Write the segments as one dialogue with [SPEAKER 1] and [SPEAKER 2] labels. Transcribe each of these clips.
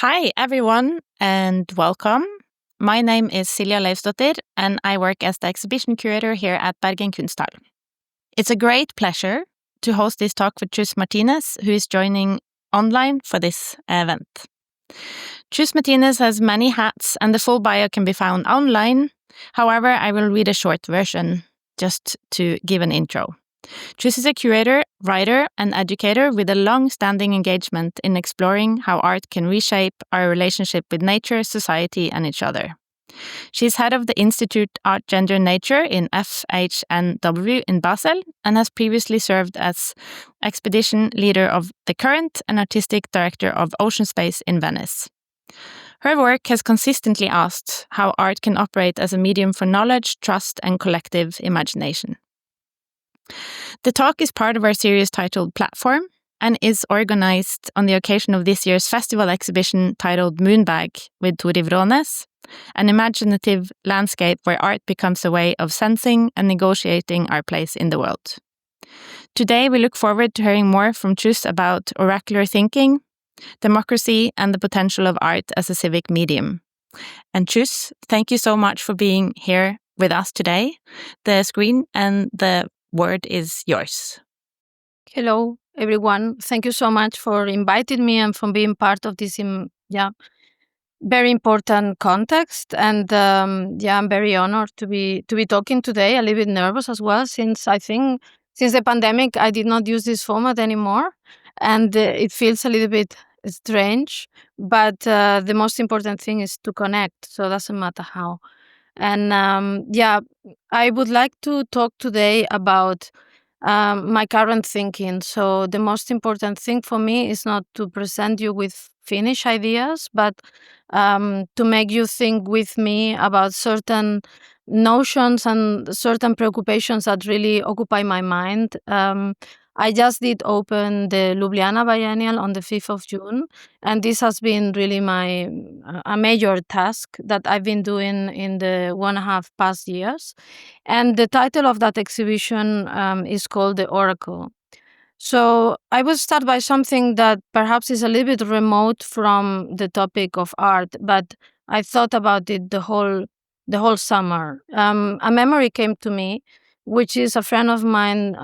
[SPEAKER 1] Hi, everyone, and welcome. My name is Silja Leifsdottir, and I work as the exhibition curator here at Bergen Kunsthall. It's a great pleasure to host this talk with Chus Martínez, who is joining online for this event. Chus Martínez has many hats, and the full bio can be found online. However, I will read a short version just to give an intro. Chus is a curator, writer, and educator with a long-standing engagement in exploring how art can reshape our relationship with nature, society, and each other. She's head of the Institute Art, Gender, and Nature in FHNW in Basel and has previously served as expedition leader of The Current and artistic director of Ocean Space in Venice. Her work has consistently asked how art can operate as a medium for knowledge, trust, and collective imagination. The talk is part of our series titled Plattform and is organized on the occasion of this year's festival exhibition titled Moonbag with Tori Wrånes, an imaginative landscape where art becomes a way of sensing and negotiating our place in the world. Today we look forward to hearing more from Chus about oracular thinking, democracy, and the potential of art as a civic medium. And Chus, thank you so much for being here with us today. The screen and the word is yours.
[SPEAKER 2] Hello, everyone. Thank you so much for inviting me and for being part of this very important context. And I'm very honored to be talking today. A little bit nervous as well, since the pandemic I did not use this format anymore, and it feels a little bit strange. But the most important thing is to connect, so it doesn't matter how. And I would like to talk today about my current thinking. So the most important thing for me is not to present you with finished ideas, but to make you think with me about certain notions and certain preoccupations that really occupy my mind. I just did open the Ljubljana Biennial on the 5th of June, and this has been really a major task that I've been doing in the 1.5 past years. And the title of that exhibition is called The Oracle. So I will start by something that perhaps is a little bit remote from the topic of art, but I thought about it the whole summer. A memory came to me, which is a friend of mine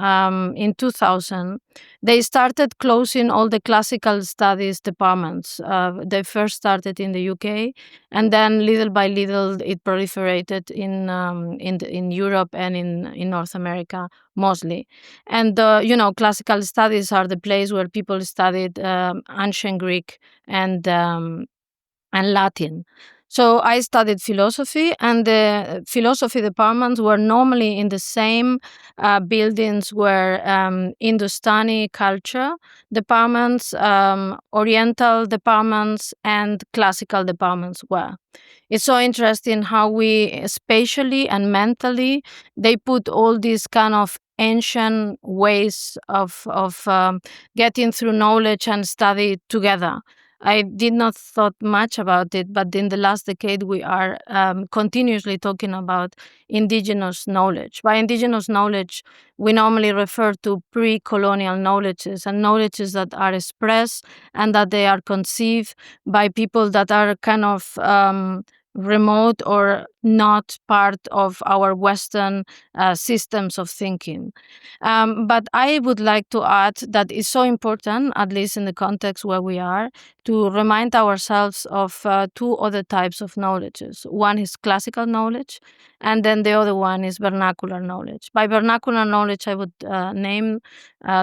[SPEAKER 2] in 2000. They started closing all the classical studies departments. They first started in the UK, and then little by little it proliferated in Europe and in North America mostly. And classical studies are the place where people studied ancient Greek and Latin. So I studied philosophy, and the philosophy departments were normally in the same buildings where Hindustani culture departments, Oriental departments, and classical departments were. It's so interesting how we spatially and mentally, they put all these kind of ancient ways of getting through knowledge and study together. I did not thought much about it, but in the last decade we are continuously talking about indigenous knowledge. By indigenous knowledge, we normally refer to pre-colonial knowledges and knowledges that are expressed and that they are conceived by people that are kind of remote or not part of our Western systems of thinking. But I would like to add that it's so important, at least in the context where we are, to remind ourselves of two other types of knowledges. One is classical knowledge, and then the other one is vernacular knowledge. By vernacular knowledge, I would name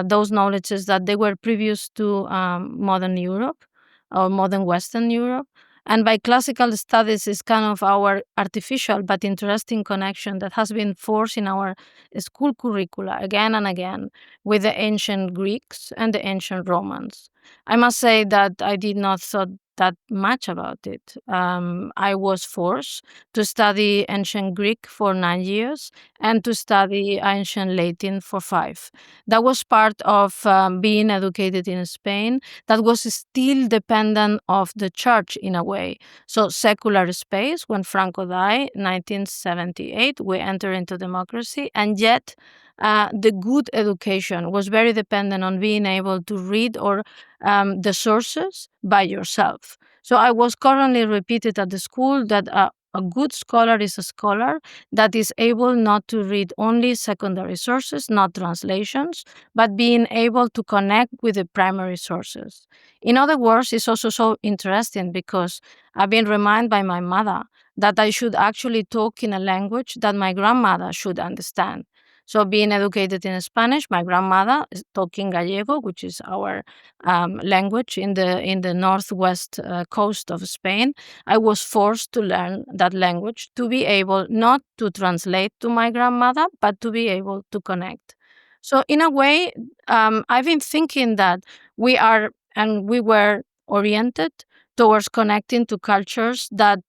[SPEAKER 2] those knowledges that they were previous to modern Europe or modern Western Europe. And by classical studies is kind of our artificial but interesting connection that has been forced in our school curricula again and again with the ancient Greeks and the ancient Romans. I must say that I did not thought that much about it. I was forced to study ancient Greek for 9 years and to study ancient Latin for 5. That was part of being educated in Spain that was still dependent of the church in a way. So secular space, when Franco died, 1978, we entered into democracy, and yet the good education was very dependent on being able to read or the sources by yourself. So I was currently repeated at the school that a good scholar is a scholar that is able not to read only secondary sources, not translations, but being able to connect with the primary sources. In other words, it's also so interesting because I've been reminded by my mother that I should actually talk in a language that my grandmother should understand. So, being educated in Spanish, my grandmother is talking Gallego, which is our language in the northwest coast of Spain. I was forced to learn that language to be able not to translate to my grandmother, but to be able to connect. So, in a way, I've been thinking that we are and we were oriented towards connecting to cultures that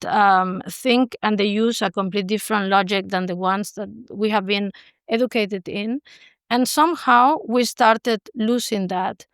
[SPEAKER 2] think and they use a complete different logic than the ones that we have been educated in. And somehow we started losing that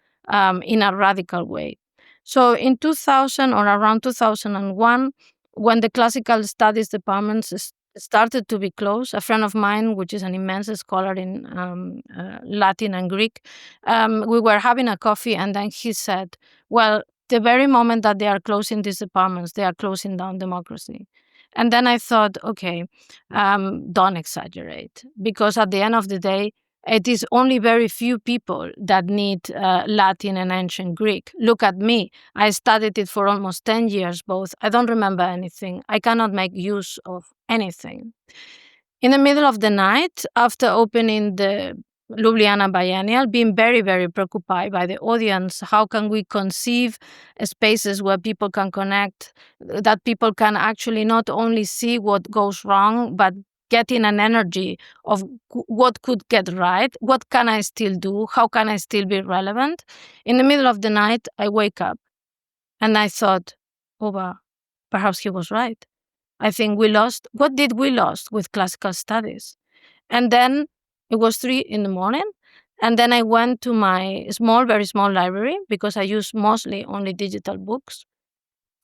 [SPEAKER 2] in a radical way. So in 2000 or around 2001, when the classical studies departments started to be closed, a friend of mine, which is an immense scholar in Latin and Greek, we were having a coffee and then he said, well, the very moment that they are closing these departments, they are closing down democracy. And then I thought, okay, don't exaggerate, because at the end of the day, it is only very few people that need Latin and ancient Greek. Look at me. I studied it for almost 10 years, both. I don't remember anything. I cannot make use of anything. In the middle of the night, after opening the Ljubljana Biennial, being very, very preoccupied by the audience, how can we conceive spaces where people can connect, that people can actually not only see what goes wrong, but getting an energy of what could get right, what can I still do, how can I still be relevant. In the middle of the night, I wake up and I thought, oh, wow, perhaps he was right. I think we lost, what did we lost with classical studies? And then it was 3 in the morning. And then I went to my small, very small library because I use mostly only digital books.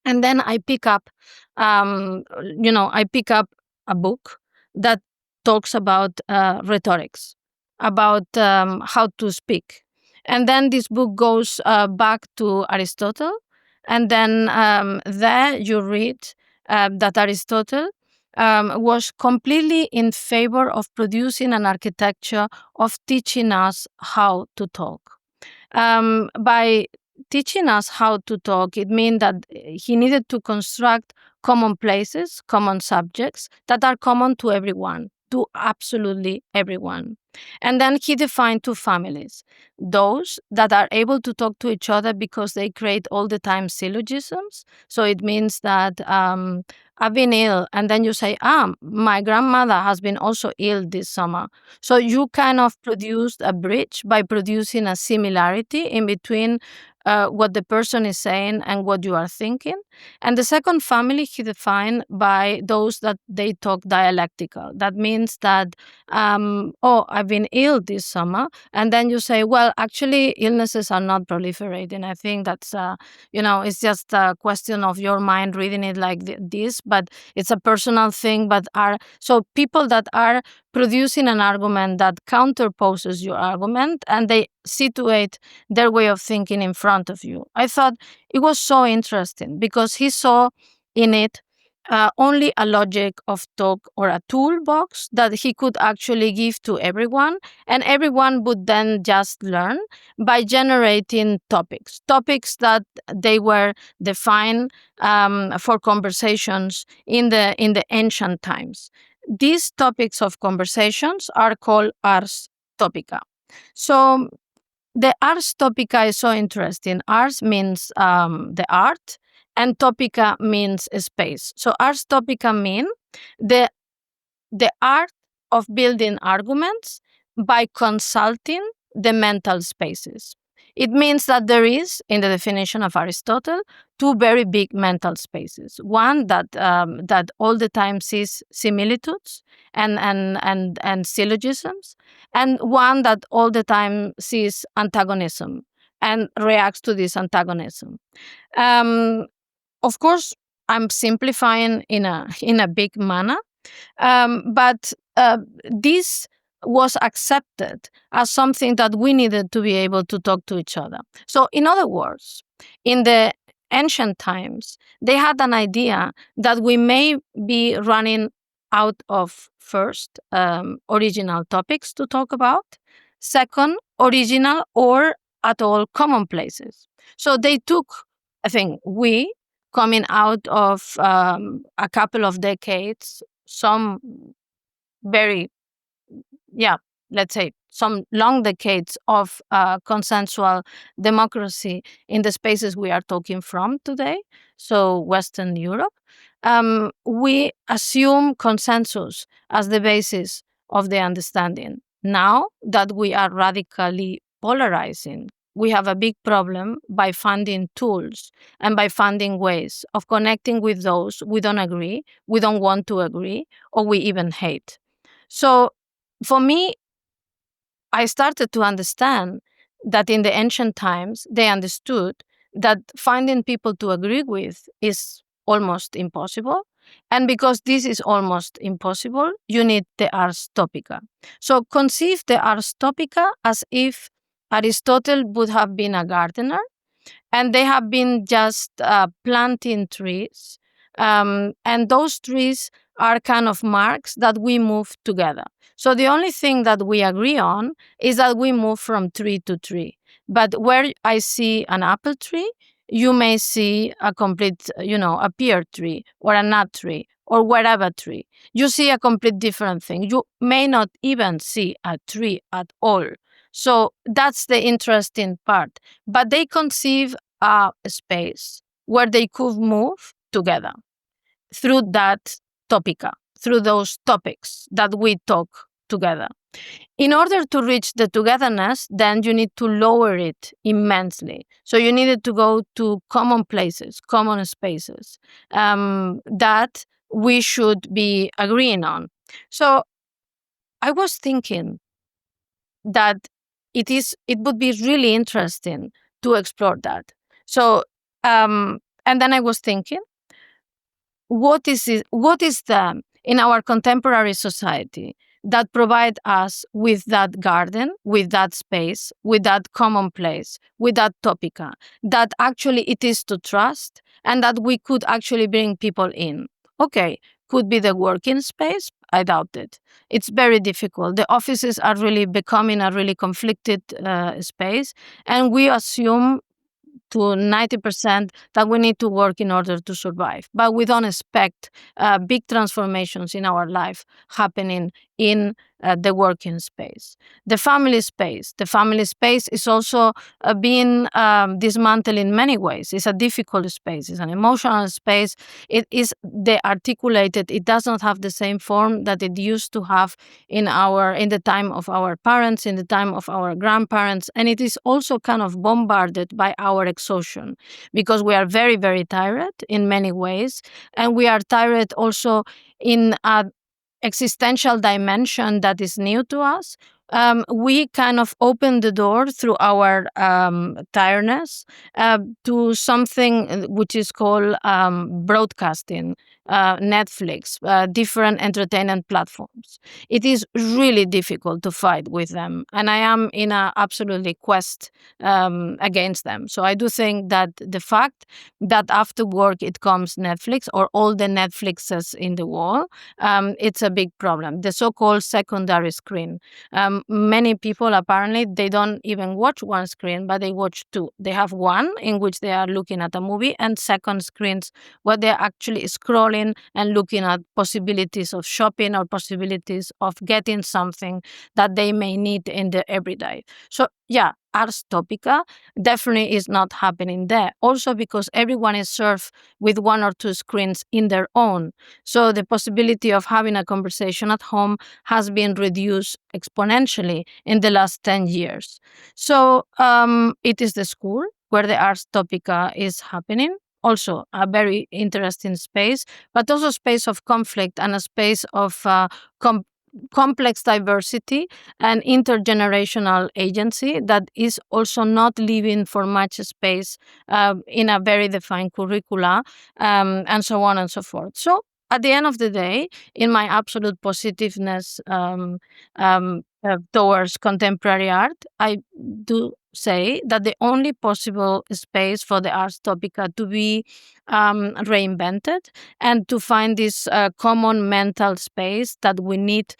[SPEAKER 2] And then I pick up, I pick up a book that talks about rhetorics, about how to speak. And then this book goes back to Aristotle. And then there you read that Aristotle was completely in favor of producing an architecture of teaching us how to talk. By teaching us how to talk, it means that he needed to construct common places, common subjects that are common to everyone, to absolutely everyone. And then he defined two families: those that are able to talk to each other because they create all the time syllogisms. So it means that I've been ill, and then you say, my grandmother has been also ill this summer. So you kind of produced a bridge by producing a similarity in between what the person is saying and what you are thinking. And the second family he defined by those that they talk dialectical. That means that, I've been ill this summer. And then you say, well, actually, illnesses are not proliferating. I think that's, it's just a question of your mind reading it like this, but it's a personal thing. So people that are producing an argument that counterposes your argument and they situate their way of thinking in front of you. I thought it was so interesting because he saw in it only a logic of talk or a toolbox that he could actually give to everyone, and everyone would then just learn by generating topics that they were defined for conversations in the ancient times. These topics of conversations are called ars topica. So the ars topica is so interesting. Ars means the art, and topica means space. So ars topica mean the art of building arguments by consulting the mental spaces. It means that there is, in the definition of Aristotle, two very big mental spaces. One that all the time sees similitudes and syllogisms, and one that all the time sees antagonism and reacts to this antagonism. Of course, I'm simplifying in a big manner, but this was accepted as something that we needed to be able to talk to each other. So, in other words, in the ancient times, they had an idea that we may be running out of, first, original topics to talk about, second, original or at all commonplaces. So they took, I think, we coming out of a couple of decades, some very, let's say, some long decades of consensual democracy in the spaces we are talking from today, so Western Europe. We assume consensus as the basis of the understanding. Now that we are radically polarizing, we have a big problem by finding tools and by finding ways of connecting with those we don't agree, we don't want to agree, or we even hate. So for me, I started to understand that in the ancient times, they understood that finding people to agree with is almost impossible. And because this is almost impossible, you need the ars topica. So conceive the ars topica as if Aristotle would have been a gardener and they have been just planting trees. And those trees are kind of marks that we move together. So the only thing that we agree on is that we move from tree to tree. But where I see an apple tree, you may see a complete, a pear tree or a nut tree or whatever tree. You see a complete different thing. You may not even see a tree at all. So that's the interesting part. But they conceive a space where they could move together through that topica, through those topics that we talk together. In order to reach the togetherness, then you need to lower it immensely. So you needed to go to common places, common spaces that we should be agreeing on. So I was thinking that it would be really interesting to explore that. So and then I was thinking, what is the in our contemporary society that provide us with that garden, with that space, with that common place, with that topica, that actually it is to trust and that we could actually bring people in. Okay, could be the working space. I doubt it. It's very difficult. The offices are really becoming a really conflicted space, and we assume to 90% that we need to work in order to survive. But we don't expect big transformations in our life happening in the working space. The family space is also being dismantled in many ways. It's a difficult space. It's an emotional space. It is de-articulated. It does not have the same form that it used to have in the time of our parents, in the time of our grandparents, and it is also kind of bombarded by our exhaustion because we are very, very tired in many ways, and we are tired also in a existential dimension that is new to us. We kind of open the door through our tiredness to something which is called broadcasting, Netflix, different entertainment platforms. It is really difficult to fight with them, and I am in a absolutely quest against them. So I do think that the fact that after work it comes Netflix or all the Netflixes in the world, it's a big problem. The so-called secondary screen. Many people apparently they don't even watch one screen, but they watch two. They have one in which they are looking at a movie, and second screens where they're actually scrolling and looking at possibilities of shopping or possibilities of getting something that they may need in the everyday. So yeah, ars topica definitely is not happening there. Also because everyone is served with one or two screens in their own. So the possibility of having a conversation at home has been reduced exponentially in the last 10 years. So it is the school where the ars topica is happening. Also a very interesting space, but also a space of conflict and a space of complex diversity and intergenerational agency that is also not leaving for much space in a very defined curricula, and so on and so forth. So at the end of the day, in my absolute positiveness towards contemporary art, I do say that the only possible space for the arts topica to be reinvented and to find this common mental space that we need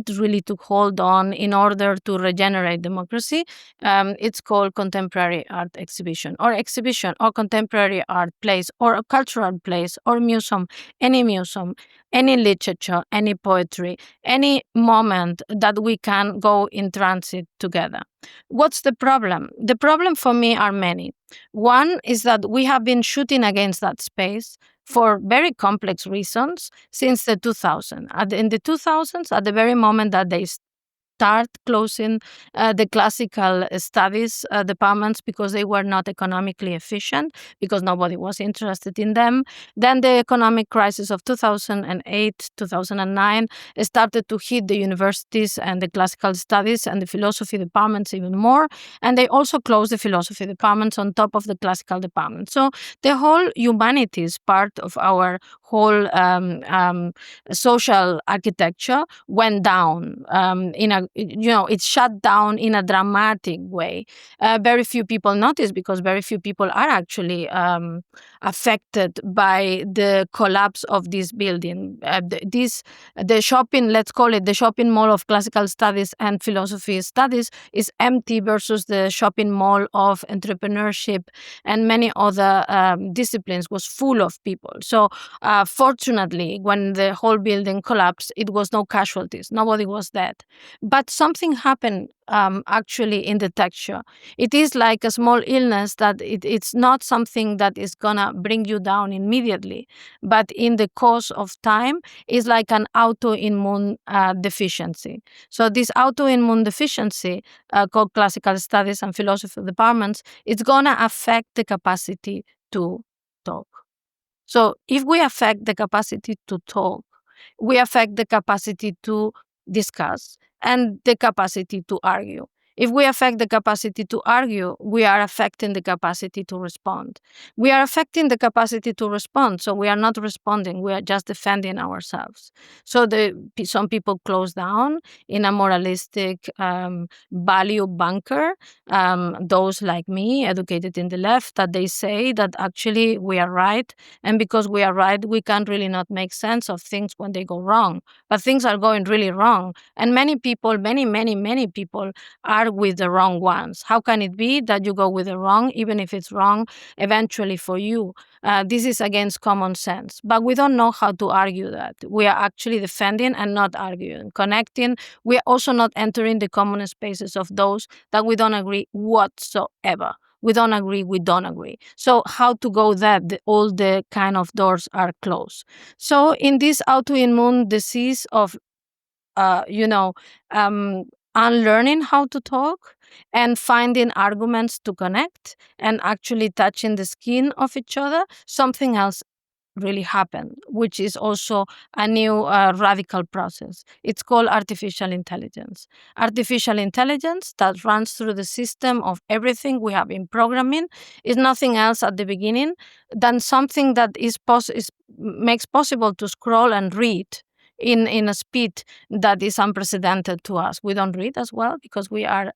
[SPEAKER 2] really to hold on in order to regenerate democracy. It's called contemporary art exhibition or contemporary art place or a cultural place or museum, any literature, any poetry, any moment that we can go in transit together. What's the problem? The problem for me are many. One is that we have been shooting against that space for very complex reasons since the 2000s. In the 2000s, at the very moment that they start closing the classical studies departments because they were not economically efficient, because nobody was interested in them. Then the economic crisis of 2008, 2009 started to hit the universities and the classical studies and the philosophy departments even more. And they also closed the philosophy departments on top of the classical departments. So the whole humanities part of our whole social architecture went down it shut down in a dramatic way. Very few people notice because very few people are actually affected by the collapse of this building. The shopping, let's call it the shopping mall of classical studies and philosophy studies, is empty versus the shopping mall of entrepreneurship and many other disciplines was full of people. So fortunately, when the whole building collapsed, it was no casualties. Nobody was dead. But something happened actually in the texture. It is like a small illness that it's not something that is going to bring you down immediately. But in the course of time, it's like an autoimmune deficiency. So this autoimmune deficiency, called classical studies and philosophy departments, it's going to affect the capacity to talk. So if we affect the capacity to talk, we affect the capacity to discuss and the capacity to argue. If we affect the capacity to argue, we are affecting the capacity to respond. We are affecting the capacity to respond, so we are not responding, we are just defending ourselves. So some people close down in a moralistic value bunker. Those like me, educated in the left, that they say that actually we are right, and because we are right, we can't really not make sense of things when they go wrong. But things are going really wrong. And many people, many people are with the wrong ones. How can it be that you go with the wrong, even if it's wrong eventually for you? This is against common sense. But we don't know how to argue that. We are actually defending and not arguing, connecting. We are also not entering the common spaces of those that we don't agree whatsoever. We don't agree. So how to go there? All the kind of doors are closed. So in this autoimmune disease of, unlearning how to talk and finding arguments to connect and actually touching the skin of each other, something else really happened, which is also a new radical process. It's called artificial intelligence. Artificial intelligence that runs through the system of everything we have been programming is nothing else at the beginning than something that makes possible to scroll and read in a speed that is unprecedented to us. We don't read as well because we are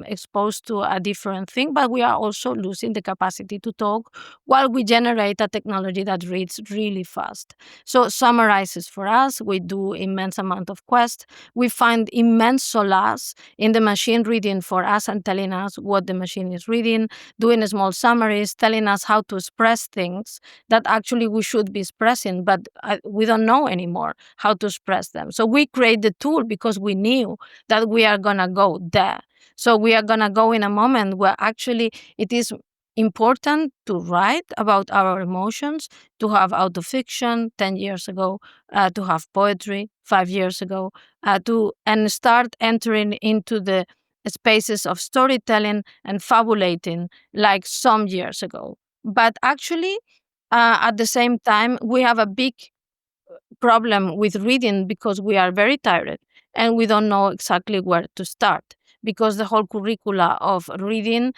[SPEAKER 2] exposed to a different thing, but we are also losing the capacity to talk while we generate a technology that reads really fast. So summarizes for us, we do immense amount of quest. We find immense solace in the machine reading for us and telling us what the machine is reading, doing small summaries, telling us how to express things that actually we should be expressing, but we don't know anymore how to express them. So we create the tool because we knew that we are going to go there. So we are going to go in a moment where actually it is important to write about our emotions, to have autofiction 10 years ago, to have poetry 5 years ago, and start entering into the spaces of storytelling and fabulating like some years ago. But actually, at the same time, we have a big problem with reading because we are very tired and we don't know exactly where to start because the whole curricula of reading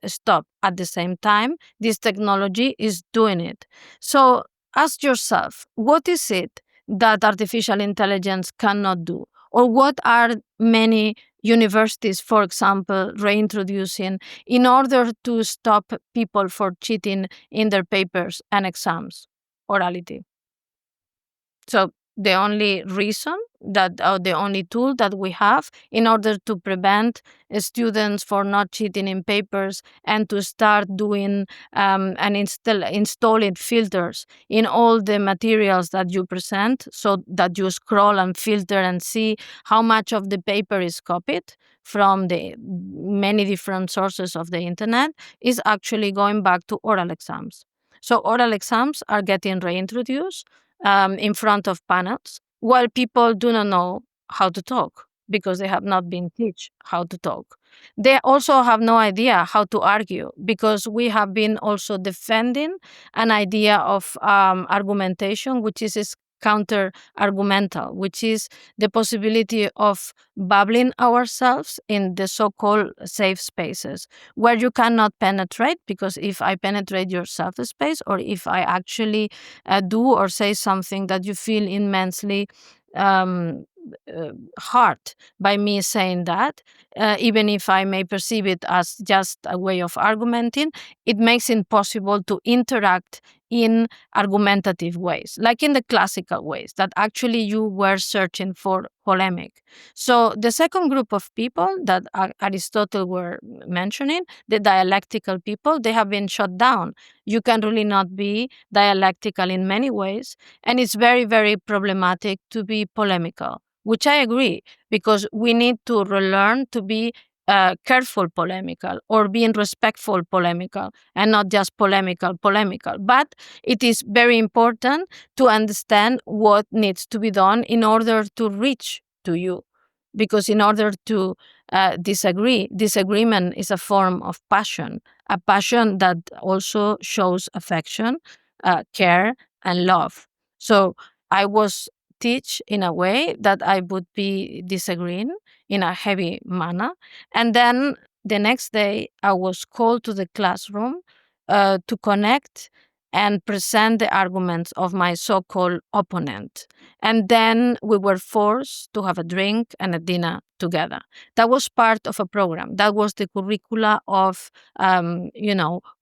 [SPEAKER 2] stop at the same time. This technology is doing it. So ask yourself, what is it that artificial intelligence cannot do? Or what are many universities, for example, reintroducing in order to stop people for cheating in their papers and exams, orality. So the only reason that, or the only tool that we have in order to prevent students for not cheating in papers and to start doing and installing filters in all the materials that you present, so that you scroll and filter and see how much of the paper is copied from the many different sources of the internet, is actually going back to oral exams. So oral exams are getting reintroduced in front of panels, while people do not know how to talk because they have not been taught how to talk. They also have no idea how to argue because we have been also defending an idea of argumentation, which is counter argumental, which is the possibility of babbling ourselves in the so-called safe spaces where you cannot penetrate, because if I penetrate your self space, or if I actually do or say something that you feel immensely um, hurt by me saying that, even if I may perceive it as just a way of argumenting, it makes it possible to interact in argumentative ways, like in the classical ways that actually you were searching for polemic. So the second group of people that Aristotle were mentioning, the dialectical people, they have been shut down. You can really not be dialectical in many ways, and it's very, very problematic to be polemical, which I agree, because we need to relearn to be careful polemical, or being respectful polemical, and not just polemical. But it is very important to understand what needs to be done in order to reach to you. Because in order to disagreement is a form of passion, a passion that also shows affection, care, and love. So I was teach in a way that I would be disagreeing in a heavy manner. And then the next day, I was called to the classroom to connect and present the arguments of my so called opponent. And then we were forced to have a drink and a dinner together. That was part of a program. That was the curricula of,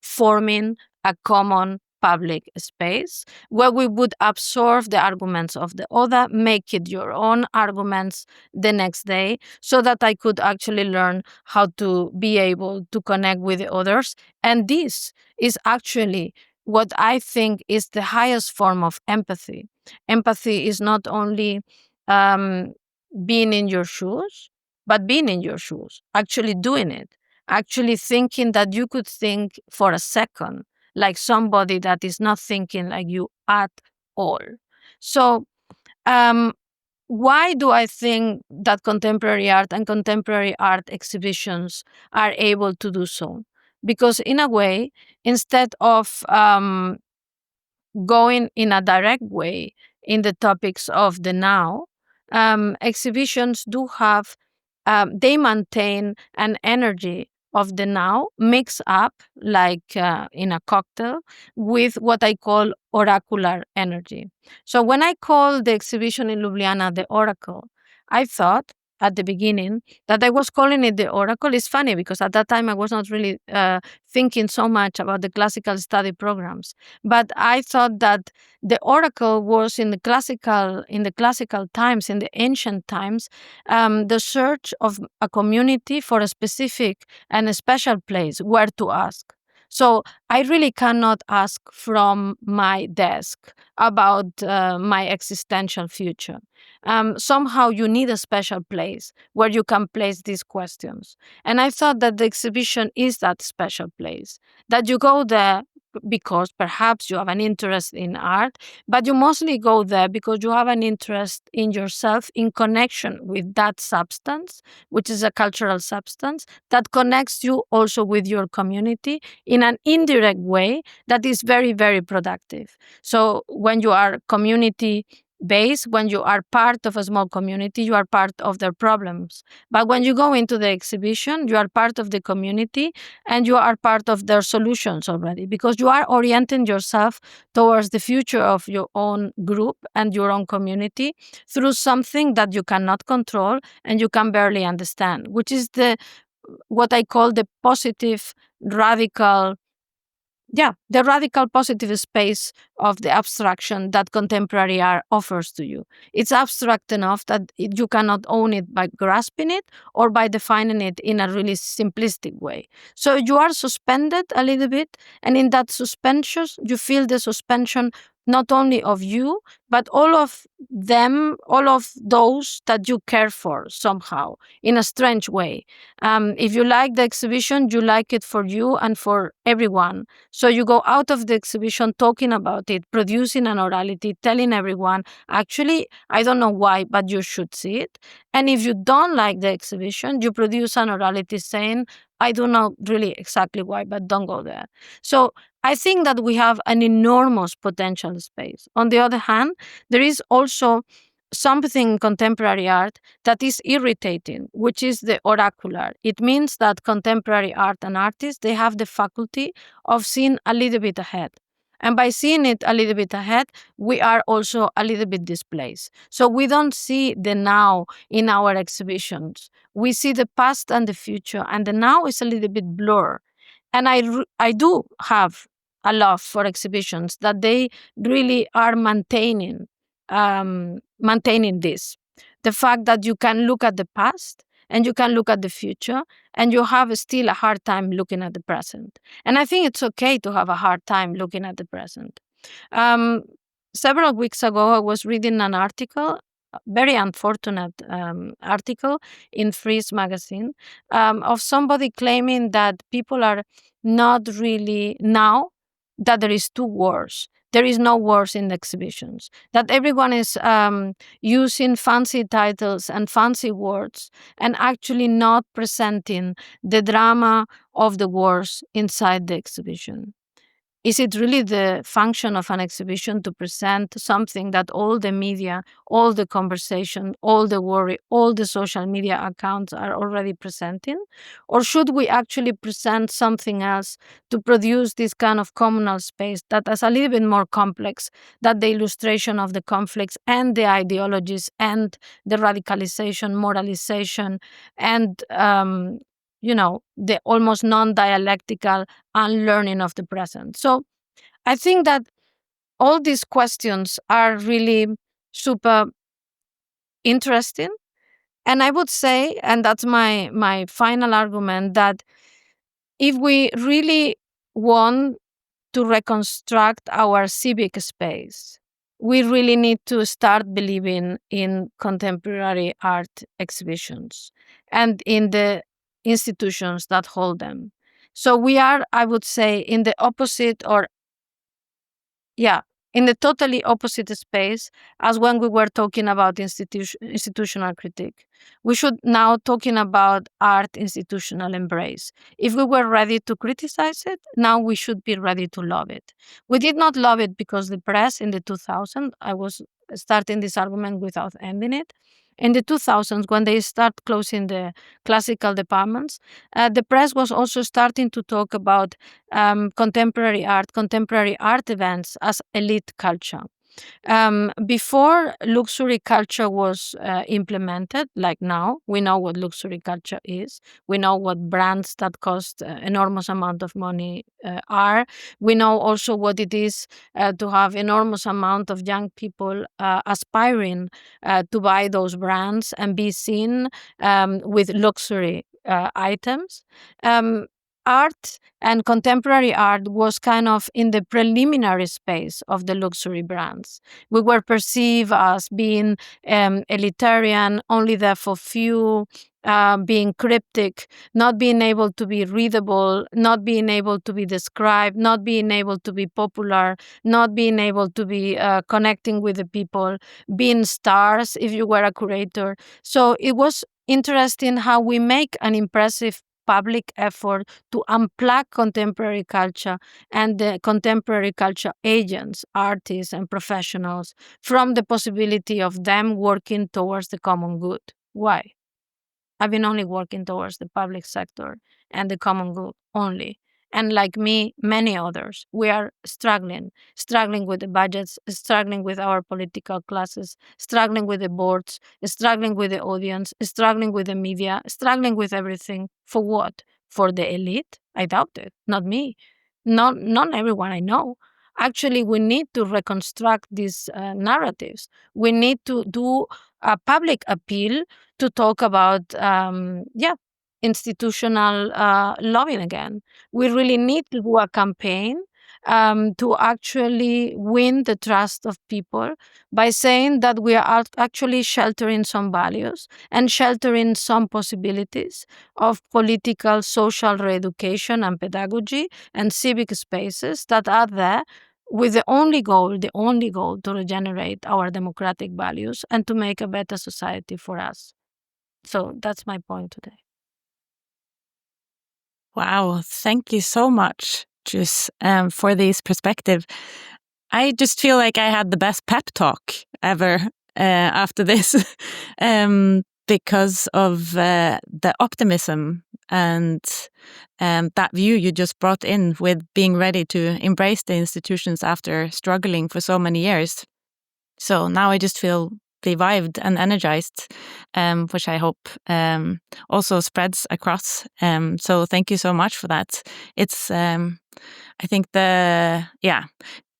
[SPEAKER 2] forming a common public space where we would absorb the arguments of the other, make it your own arguments the next day, so that I could actually learn how to be able to connect with the others. And this is actually what I think is the highest form of empathy. Empathy is not only um, being in your shoes, but being in your shoes, actually doing it, actually thinking that you could think for a second like somebody that is not thinking like you at all. So, um, why do I think that contemporary art and contemporary art exhibitions are able to do so? Because, in a way, instead of going in a direct way in the topics of the now, exhibitions do have, they maintain an energy of the now mixed up like in a cocktail with what I call oracular energy. So when I call the exhibition in Ljubljana the Oracle, I thought at the beginning that I was calling it the Oracle. It's funny because at that time I was not really thinking so much about the classical study programs, but I thought that the Oracle was in the classical times, in the ancient times, the search of a community for a specific and a special place where to ask. So I really cannot ask from my desk about my existential future. Somehow you need a special place where you can place these questions. And I thought that the exhibition is that special place, that you go there because perhaps you have an interest in art, but you mostly go there because you have an interest in yourself in connection with that substance, which is a cultural substance that connects you also with your community in an indirect way that is very, very productive. So when you are community base. When you are part of a small community, you are part of their problems. But when you go into the exhibition, you are part of the community and you are part of their solutions already, because you are orienting yourself towards the future of your own group and your own community through something that you cannot control and you can barely understand, which is the what I call the positive radical the radical positive space of the abstraction that contemporary art offers to you. It's abstract enough that you cannot own it by grasping it or by defining it in a really simplistic way. So you are suspended a little bit, and in that suspension, you feel the suspension not only of you, but all of them, all of those that you care for somehow in a strange way. If you like the exhibition, you like it for you and for everyone. So you go out of the exhibition talking about it, producing an orality, telling everyone, actually, I don't know why, but you should see it. And if you don't like the exhibition, you produce an orality saying, I don't know really exactly why, but don't go there. So I think that we have an enormous potential space. On the other hand, there is also something in contemporary art that is irritating, which is the oracular. It means that contemporary art and artists, they have the faculty of seeing a little bit ahead. And by seeing it a little bit ahead, we are also a little bit displaced. So we don't see the now in our exhibitions. We see the past and the future, and the now is a little bit blurred. And I do have a love for exhibitions that they really are maintaining this. The fact that you can look at the past and you can look at the future and you have still a hard time looking at the present. And I think it's okay to have a hard time looking at the present. Um, Several weeks ago, I was reading an article, a very unfortunate article in Freeze magazine, of somebody claiming that people are not really now that there is two wars. There is no wars in the exhibitions. That everyone is using fancy titles and fancy words and actually not presenting the drama of the wars inside the exhibition. Is it really the function of an exhibition to present something that all the media, all the conversation, all the worry, all the social media accounts are already presenting? Or should we actually present something else to produce this kind of communal space that is a little bit more complex, that the illustration of the conflicts and the ideologies and the radicalization, moralization, and the almost non-dialectical unlearning of the present. So I think that all these questions are really super interesting. And I would say, and that's my final argument, that if we really want to reconstruct our civic space, we really need to start believing in contemporary art exhibitions and in the institutions that hold them. So we are, I would say, in the opposite in the totally opposite space as when we were talking about institutional critique. We should now talking about art institutional embrace. If we were ready to criticize it, now we should be ready to love it. We did not love it because the press in the 2000s, I was starting this argument without ending it. In the 2000s, when they start closing the classical departments, the press was also starting to talk about contemporary art events as elite culture. Before luxury culture was implemented, like now, we know what luxury culture is. We know what brands that cost enormous amount of money are. We know also what it is to have enormous amount of young people aspiring to buy those brands and be seen with luxury items. Art and contemporary art was kind of in the preliminary space of the luxury brands. We were perceived as being elitarian, only there for few, being cryptic, not being able to be readable, not being able to be described, not being able to be popular, not being able to be connecting with the people, being stars if you were a curator. So it was interesting how we make an impressive public effort to unplug contemporary culture and the contemporary culture agents, artists, and professionals from the possibility of them working towards the common good. Why? I've been only working towards the public sector and the common good only. And like me, many others, we are struggling with the budgets, struggling with our political classes, struggling with the boards, struggling with the audience, struggling with the media, struggling with everything. For what? For the elite? I doubt it. Not me. Not everyone I know. Actually, we need to reconstruct these narratives. We need to do a public appeal to talk about institutional lobbying again. We really need to do a campaign to actually win the trust of people by saying that we are actually sheltering some values and sheltering some possibilities of political, social reeducation and pedagogy and civic spaces that are there with the only goal to regenerate our democratic values and to make a better society for us. So that's my point today.
[SPEAKER 1] Wow, thank you so much, Chus, for this perspective. I just feel like I had the best pep talk ever after this because of the optimism and that view you just brought in with being ready to embrace the institutions after struggling for so many years. So now I just feel revived and energized, which I hope also spreads across. So thank you so much for that. It's, I think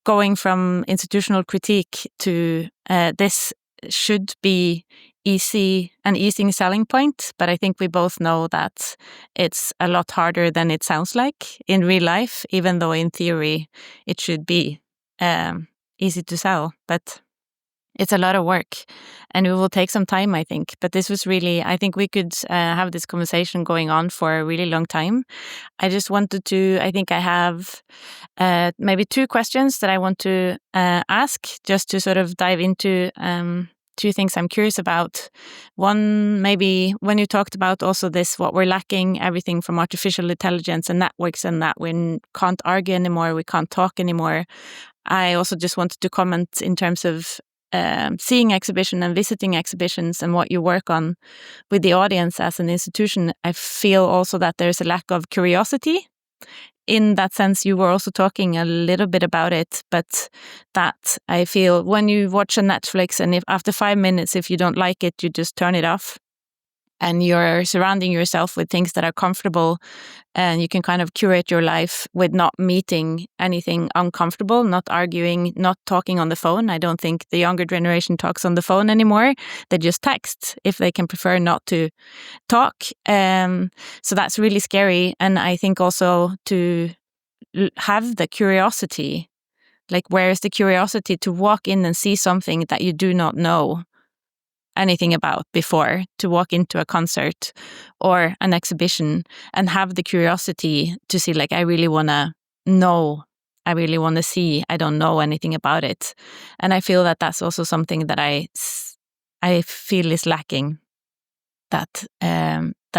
[SPEAKER 1] going from institutional critique to this should be an easing selling point, but I think we both know that it's a lot harder than it sounds like in real life, even though in theory it should be easy to sell. But it's a lot of work and it will take some time, I think. But this was really, I think we could have this conversation going on for a really long time. I just wanted to, I think I have maybe two questions that I want to ask just to sort of dive into two things I'm curious about. One, maybe when you talked about also this, what we're lacking, everything from artificial intelligence and networks and that we can't argue anymore, we can't talk anymore. I also just wanted to comment in terms of seeing exhibition and visiting exhibitions and what you work on with the audience as an institution. I feel also that there's a lack of curiosity. In that sense, you were also talking a little bit about it, but that I feel when you watch a Netflix and if after 5 minutes, if you don't like it, you just turn it off. And you're surrounding yourself with things that are comfortable, and you can kind of curate your life with not meeting anything uncomfortable, not arguing, not talking on the phone. I don't think the younger generation talks on the phone anymore. They just text if they can prefer not to talk. So that's really scary. And I think also to have the curiosity, like where is the curiosity to walk in and see something that you do not know anything about before, to walk into a concert or an exhibition and have the curiosity to see, like, I really want to know, I really want to see, I don't know anything about it. And I feel that that's also something that I feel is lacking, that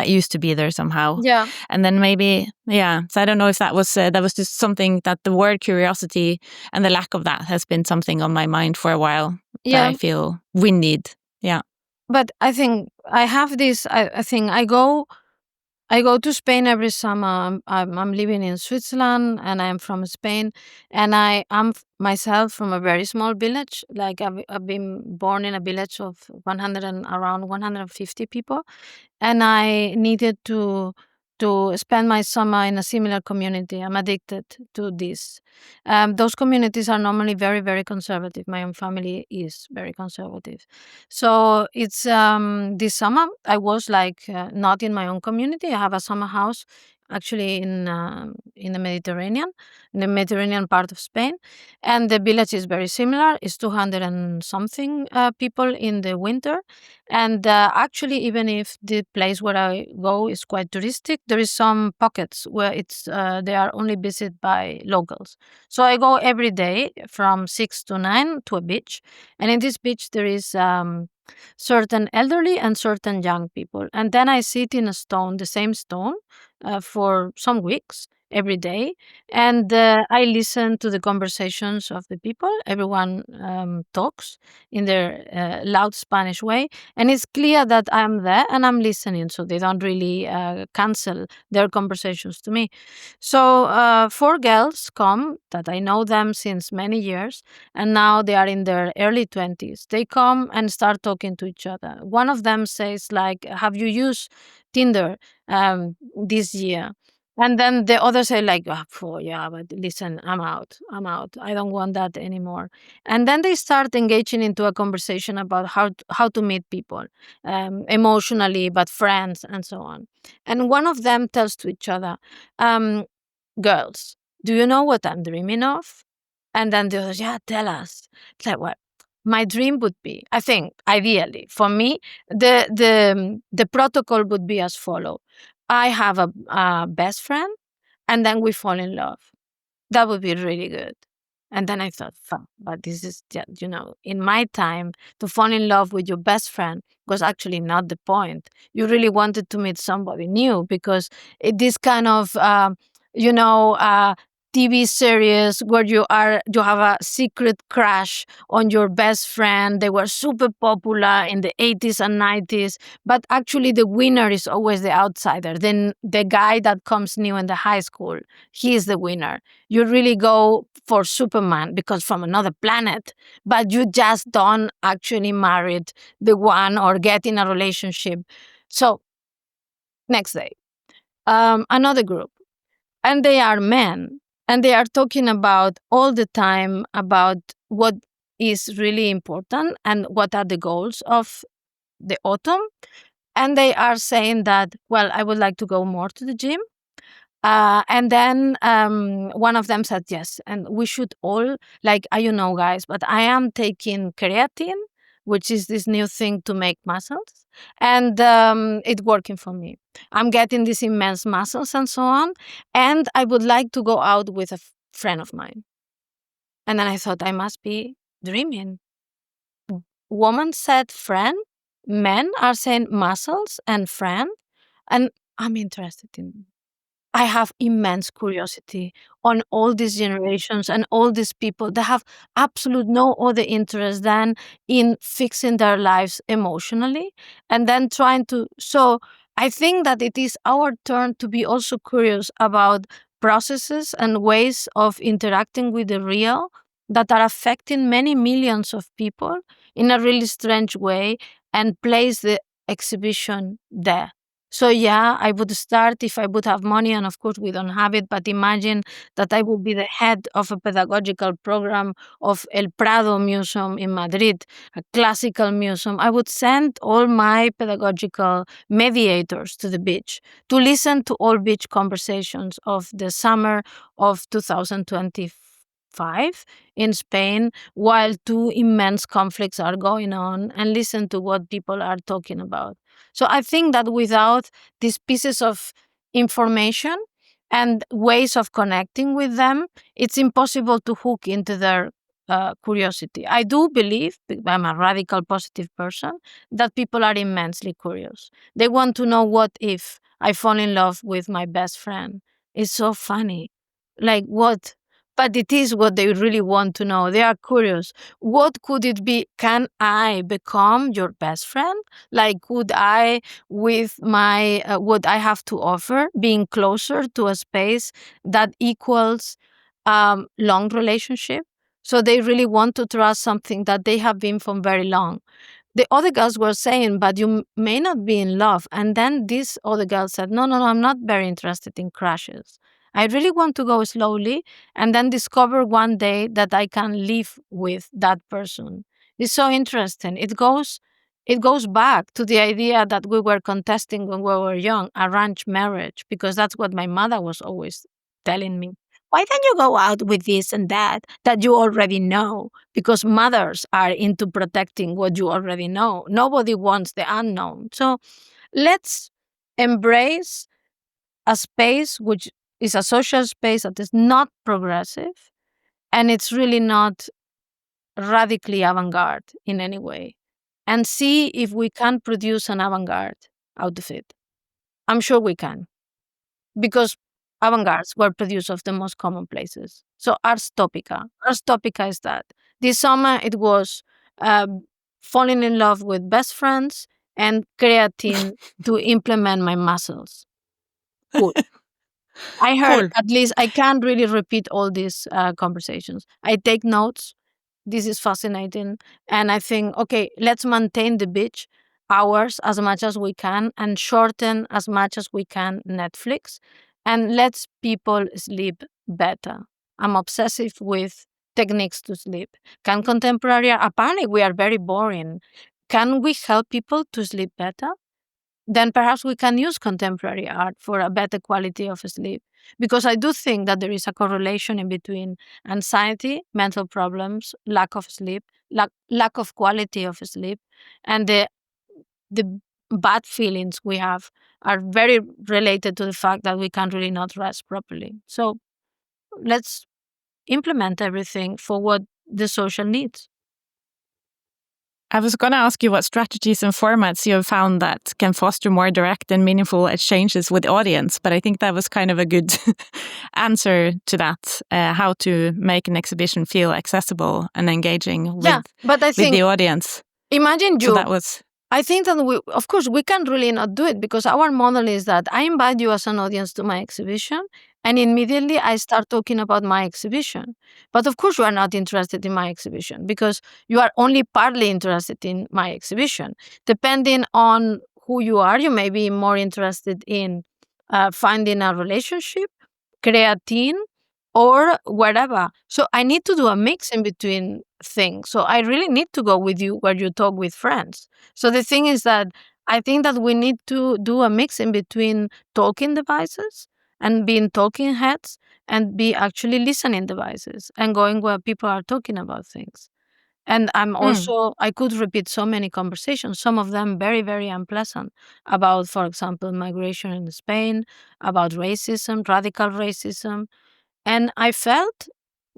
[SPEAKER 1] used to be there somehow.
[SPEAKER 2] Yeah.
[SPEAKER 1] And then maybe, so I don't know if that was just something that the word curiosity and the lack of that has been something on my mind for a while that I feel we need. Yeah.
[SPEAKER 2] But I think I have this, I think I go to Spain every summer. I'm living in Switzerland and I'm from Spain, and I am myself from a very small village. Like I've been born in a village of around 150 people, and I needed to spend my summer in a similar community. I'm addicted to this. Those communities are normally very, very conservative. My own family is very conservative. So it's this summer I was like not in my own community. I have a summer house actually in the Mediterranean part of Spain, and the village is very similar. It's 200 and something people in the winter, and actually even if the place where I go is quite touristic, there is some pockets where it's they are only visited by locals. So I go every day from 6 to 9 to a beach, and in this beach there is certain elderly and certain young people, and then I sit in a stone, the same stone, for some weeks every day. And I listen to the conversations of the people. Everyone talks in their loud Spanish way. And it's clear that I'm there and I'm listening. So they don't really cancel their conversations to me. So 4 girls come that I know them since many years. And now they are in their early 20s. They come and start talking to each other. One of them says, like, have you used Tinder this year? And then the others say, like, oh, yeah, but listen, I'm out. I'm out. I don't want that anymore. And then they start engaging into a conversation about how to meet people emotionally, but friends and so on. And one of them tells to each other, um, girls, do you know what I'm dreaming of? And then the others, yeah, tell us. It's like, what? My dream would be, I think, ideally, for me, the protocol would be as follow. I have a best friend, and then we fall in love. That would be really good. And then I thought, fuck, but this is, in my time, to fall in love with your best friend was actually not the point. You really wanted to meet somebody new because this kind of, TV series where you have a secret crush on your best friend. They were super popular in the 80s and 90s, but actually the winner is always the outsider. Then the guy that comes new in the high school, he is the winner. You really go for Superman because from another planet, but you just don't actually married the one or get in a relationship. So next day, another group, and they are men, and they are talking about all the time about what is really important and what are the goals of the autumn. And they are saying that, well, I would like to go more to the gym. And then one of them said yes, and we should all, like, I don't know, guys, but I am taking creatine, which is this new thing to make muscles, and it's working for me. I'm getting these immense muscles and so on, and I would like to go out with a friend of mine. And then I thought I must be dreaming. Woman said friend, men are saying muscles and friend, and I'm interested in. I have immense curiosity on all these generations and all these people that have absolute no other interest than in fixing their lives emotionally and then trying to. So I think that it is our turn to be also curious about processes and ways of interacting with the real that are affecting many millions of people in a really strange way and place the exhibition there. So yeah, I would start if I would have money, and of course we don't have it. But imagine that I would be the head of a pedagogical program of El Prado Museum in Madrid, a classical museum. I would send all my pedagogical mediators to the beach to listen to all beach conversations of the summer of 2025 in Spain, while two immense conflicts are going on, and listen to what people are talking about. So I think that without these pieces of information and ways of connecting with them, it's impossible to hook into their curiosity. I do believe, I'm a radical positive person, that people are immensely curious. They want to know what if I fall in love with my best friend. It's so funny. Like what? But it is what they really want to know. They are curious. What could it be? Can I become your best friend? Like, could I, with my what I have to offer, being closer to a space that equals long relationship? So they really want to trust something that they have been from very long. The other girls were saying, but you may not be in love. And then this other girl said, no, no, no, I'm not very interested in crushes. I really want to go slowly and then discover one day that I can live with that person. It's so interesting. It goes back to the idea that we were contesting when we were young, arranged marriage, because that's what my mother was always telling me. Why don't you go out with this and that you already know? Because mothers are into protecting what you already know. Nobody wants the unknown. So let's embrace a space which is a social space that is not progressive and it's really not radically avant garde in any way, and see if we can produce an avant garde out of it. I'm sure we can. because avant-gardes were produced of the most common places. So ars topica. Ars topica is that. This summer it was falling in love with best friends and creatine to implement my muscles. Cool. I heard
[SPEAKER 1] Cool.
[SPEAKER 2] at least I can't really repeat all these conversations. I take notes. This is fascinating. And I think, okay, let's maintain the beach hours as much as we can and shorten as much as we can Netflix and let's people sleep better. I'm obsessive with techniques to sleep. Can contemporary, apparently we are very boring. Can we help people to sleep better? Then perhaps we can use contemporary art for a better quality of sleep. Because I do think that there is a correlation in between anxiety, mental problems, lack of sleep, lack of quality of sleep, and the bad feelings we have are very related to the fact that we can't really not rest properly. So let's implement everything for what the social needs.
[SPEAKER 1] I was going to ask you what strategies and formats you have found that can foster more direct and meaningful exchanges with the audience, but I think that was kind of a good answer to that, how to make an exhibition feel accessible and engaging with,
[SPEAKER 2] but I think
[SPEAKER 1] the audience.
[SPEAKER 2] Imagine you.
[SPEAKER 1] So that was...
[SPEAKER 2] I think that of course, we can't really not do it because our model is that I invite you as an audience to my exhibition and immediately I start talking about my exhibition. But of course, you are not interested in my exhibition because you are only partly interested in my exhibition. Depending on who you are, you may be more interested in finding a relationship, creatine, or whatever. So I need to do a mix in between things. So I really need to go with you where you talk with friends. So the thing is that I think that we need to do a mix in between talking devices and being talking heads and be actually listening devices and going where people are talking about things. And I'm also, I could repeat so many conversations, some of them very, very unpleasant about, for example, migration in Spain, about racism, radical racism. And I felt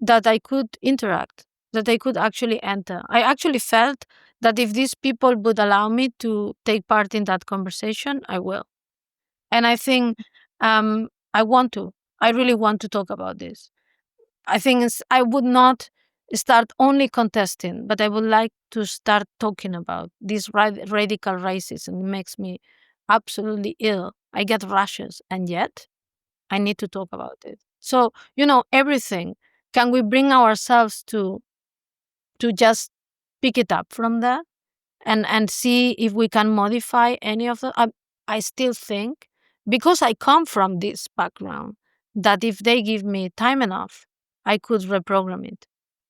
[SPEAKER 2] that I could interact, that I could actually enter. I actually felt that if these people would allow me to take part in that conversation, I will. And I think I want to. I really want to talk about this. I think I would not start only contesting, but I would like to start talking about this radical racism. It makes me absolutely ill. I get rashes, and yet I need to talk about it. So, everything. Can we bring ourselves to just pick it up from there and see if we can modify any of the I still think, because I come from this background, that if they give me time enough, I could reprogram it.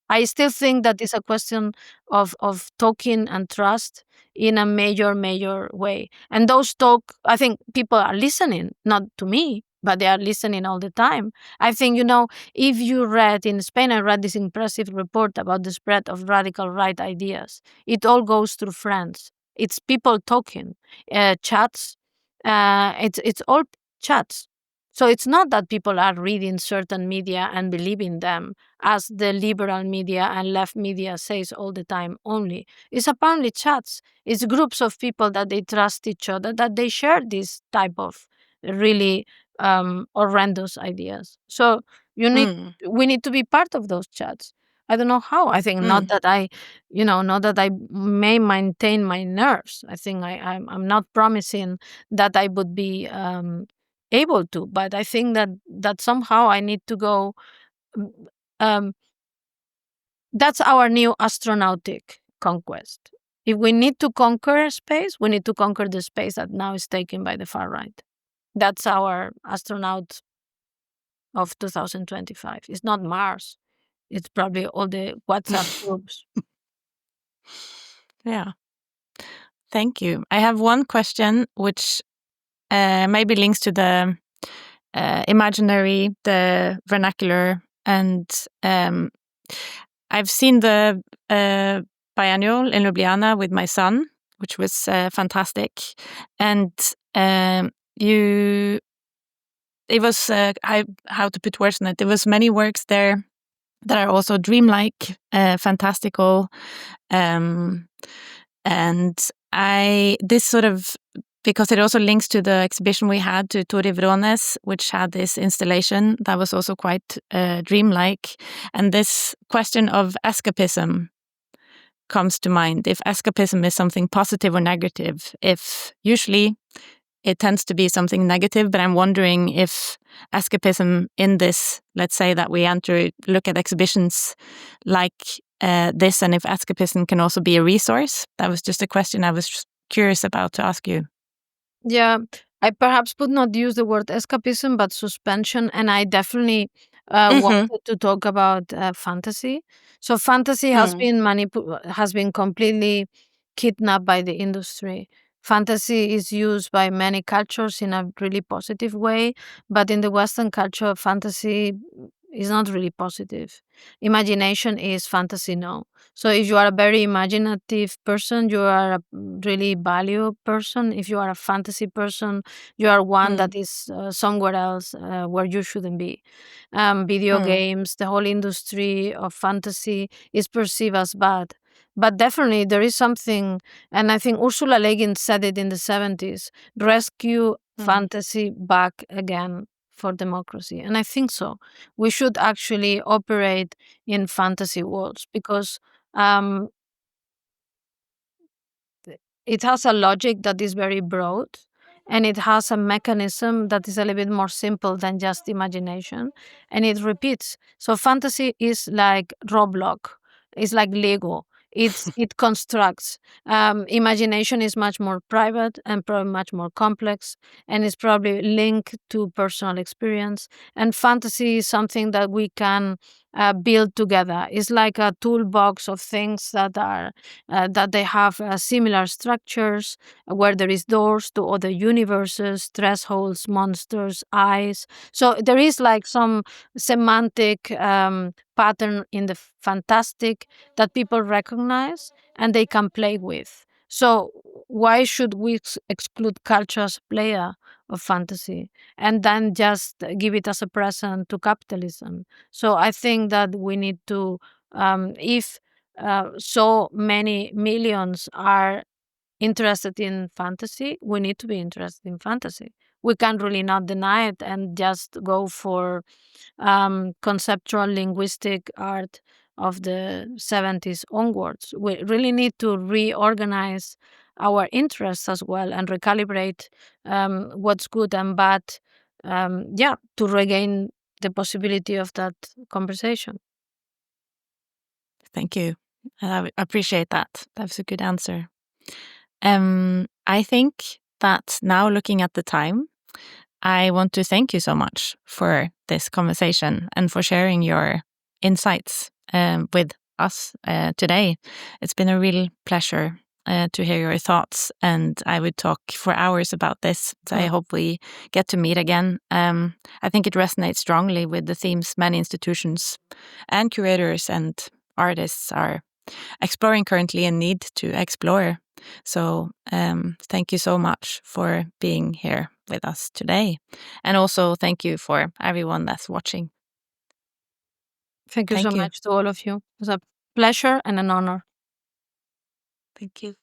[SPEAKER 2] I still think that it's a question of talking and trust in a major way. And those talk, I think people are listening, not to me, but they are listening all the time. I think, if you read in Spain, I read this impressive report about the spread of radical right ideas. It all goes through friends. It's people talking, chats. It's all chats. So it's not that people are reading certain media and believing them, as the liberal media and left media says all the time only. It's apparently chats. It's groups of people that they trust each other, that they share this type of really horrendous ideas. So we need to be part of those chats. I don't know how. I think not that I may maintain my nerves. I think I'm not promising that I would be able to, but I think that somehow I need to go. Um, that's our new astronautic conquest. If we need to conquer space, we need to conquer the space that now is taken by the far right. That's our astronaut of 2025. It's not Mars. It's probably all the WhatsApp groups.
[SPEAKER 1] Yeah. Thank you. I have one question which maybe links to the imaginary, the vernacular, and I've seen the biennial in Ljubljana with my son, which was fantastic. And it was, how to put words on it, there was many works there that are also dreamlike, fantastical, and this sort of because it also links to the exhibition we had to Tori Wrånes, which had this installation that was also quite dreamlike. And this question of escapism comes to mind. If escapism is something positive or negative, if usually it tends to be something negative, but I'm wondering if escapism in this, let's say that we look at exhibitions like this, and if escapism can also be a resource. That was just a question I was curious about to ask you.
[SPEAKER 2] Yeah, I perhaps would not use the word escapism, but suspension, and I definitely wanted to talk about fantasy. So fantasy has been completely kidnapped by the industry. Fantasy is used by many cultures in a really positive way, but in the Western culture, fantasy is not really positive. Imagination is, fantasy no. So if you are a very imaginative person, you are a really value person. If you are a fantasy person, you are one that is somewhere else where you shouldn't be. Video games, the whole industry of fantasy is perceived as bad. But definitely there is something, and I think Ursula Le Guin said it in the 70s, rescue fantasy back again for democracy. And I think so. We should actually operate in fantasy worlds because um, it has a logic that is very broad, and it has a mechanism that is a little bit more simple than just imagination, and it repeats. So fantasy is like Roblox, it's like Lego. It constructs. Imagination is much more private and probably much more complex, and it's probably linked to personal experience. And fantasy is something that we can build together. It's like a toolbox of things that they have similar structures where there is doors to other universes, thresholds, monsters, eyes. So there is like some semantic pattern in the fantastic that people recognize and they can play with. So why should we exclude culture as a player of fantasy and then just give it as a present to capitalism? So I think that we need to, if so many millions are interested in fantasy, we need to be interested in fantasy. We can't really not deny it and just go for conceptual linguistic art of the 70s onwards. We really need to reorganize our interests as well and recalibrate what's good and bad, to regain the possibility of that conversation.
[SPEAKER 1] Thank you. I appreciate that. That was a good answer. I think that now, looking at the time, I want to thank you so much for this conversation and for sharing your insights with us today. It's been a real pleasure to hear your thoughts, and I would talk for hours about this. So I hope we get to meet again. I think it resonates strongly with the themes many institutions and curators and artists are exploring currently and need to explore. So thank you so much for being here with us today. And also thank you for everyone that's watching.
[SPEAKER 2] Thank you so much to all of you. It was a pleasure and an honor.
[SPEAKER 1] Thank you.